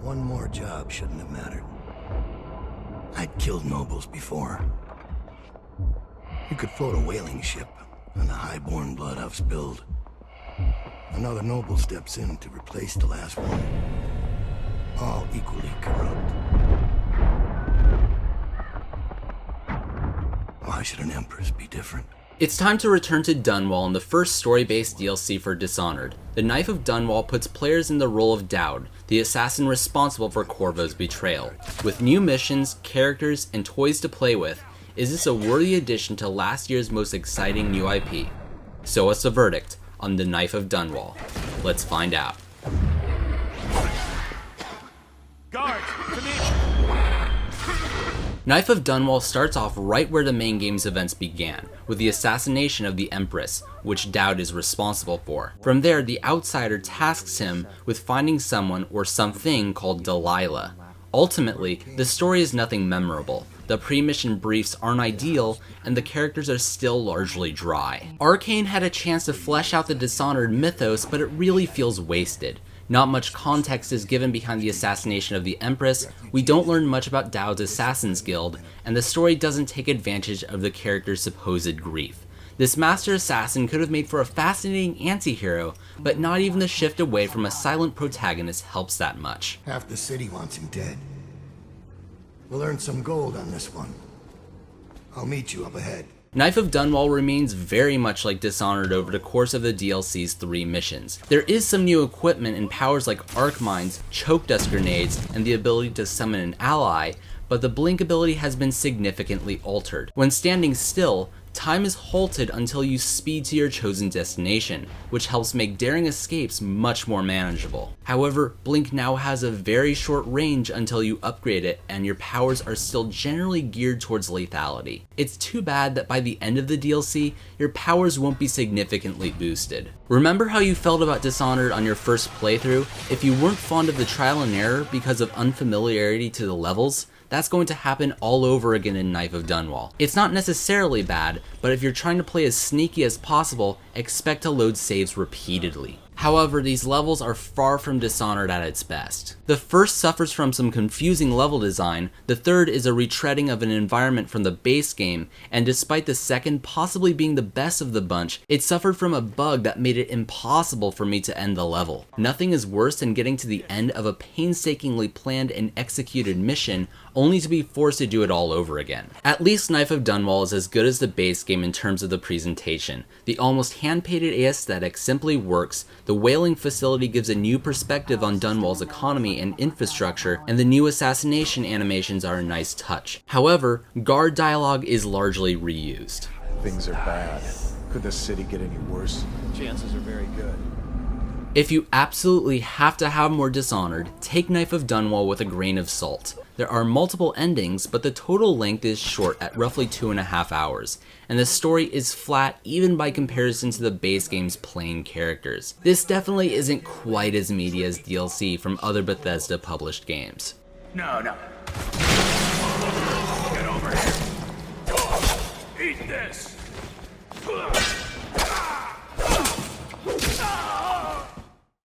One more job shouldn't have mattered. I'd killed nobles before. You could float a whaling ship on the high-born blood I've spilled. Another noble steps in to replace the last one. All equally corrupt. Why should an empress be different? It's time to return to Dunwall in the first story-based DLC for Dishonored. The Knife of Dunwall puts players in the role of Dowd, the assassin responsible for Corvo's betrayal. With new missions, characters, and toys to play with, is this a worthy addition to last year's most exciting new IP? So what's the verdict on the Knife of Dunwall? Let's find out. Guards, come in! Knife of Dunwall starts off right where the main game's events began, with the assassination of the Empress, which Dowd is responsible for. From there, the outsider tasks him with finding someone or something called Delilah. Ultimately, the story is nothing memorable. The pre-mission briefs aren't ideal, and the characters are still largely dry. Arcane had a chance to flesh out the Dishonored mythos, but it really feels wasted. Not much context is given behind the assassination of the Empress, we don't learn much about Dowd's Assassin's Guild, and the story doesn't take advantage of the character's supposed grief. This master assassin could have made for a fascinating anti-hero, but not even the shift away from a silent protagonist helps that much. Half the city wants him dead. We'll earn some gold on this one. I'll meet you up ahead. Knife of Dunwall remains very much like Dishonored over the course of the DLC's 3 missions. There is some new equipment and powers like arc mines, choke dust grenades, and the ability to summon an ally, but the blink ability has been significantly altered. When standing still, time is halted until you speed to your chosen destination, which helps make daring escapes much more manageable. However, Blink now has a very short range until you upgrade it, and your powers are still generally geared towards lethality. It's too bad that by the end of the DLC, your powers won't be significantly boosted. Remember how you felt about Dishonored on your first playthrough? If you weren't fond of the trial and error because of unfamiliarity to the levels, that's going to happen all over again in Knife of Dunwall. It's not necessarily bad, but if you're trying to play as sneaky as possible, expect to load saves repeatedly. However, these levels are far from Dishonored at its best. The first suffers from some confusing level design, the third is a retreading of an environment from the base game, and despite the second possibly being the best of the bunch, it suffered from a bug that made it impossible for me to end the level. Nothing is worse than getting to the end of a painstakingly planned and executed mission, only to be forced to do it all over again. At least Knife of Dunwall is as good as the base game in terms of the presentation. The almost hand-painted aesthetic simply works, the whaling facility gives a new perspective on Dunwall's economy and infrastructure, and the new assassination animations are a nice touch. However, guard dialogue is largely reused. Things are bad. Could the city get any worse? Chances are very good. If you absolutely have to have more Dishonored, take Knife of Dunwall with a grain of salt. There are multiple endings, but the total length is short at roughly 2.5 hours, and the story is flat even by comparison to the base game's plain characters. This definitely isn't quite as meaty as DLC from other Bethesda published games. No. Get over here. Eat this.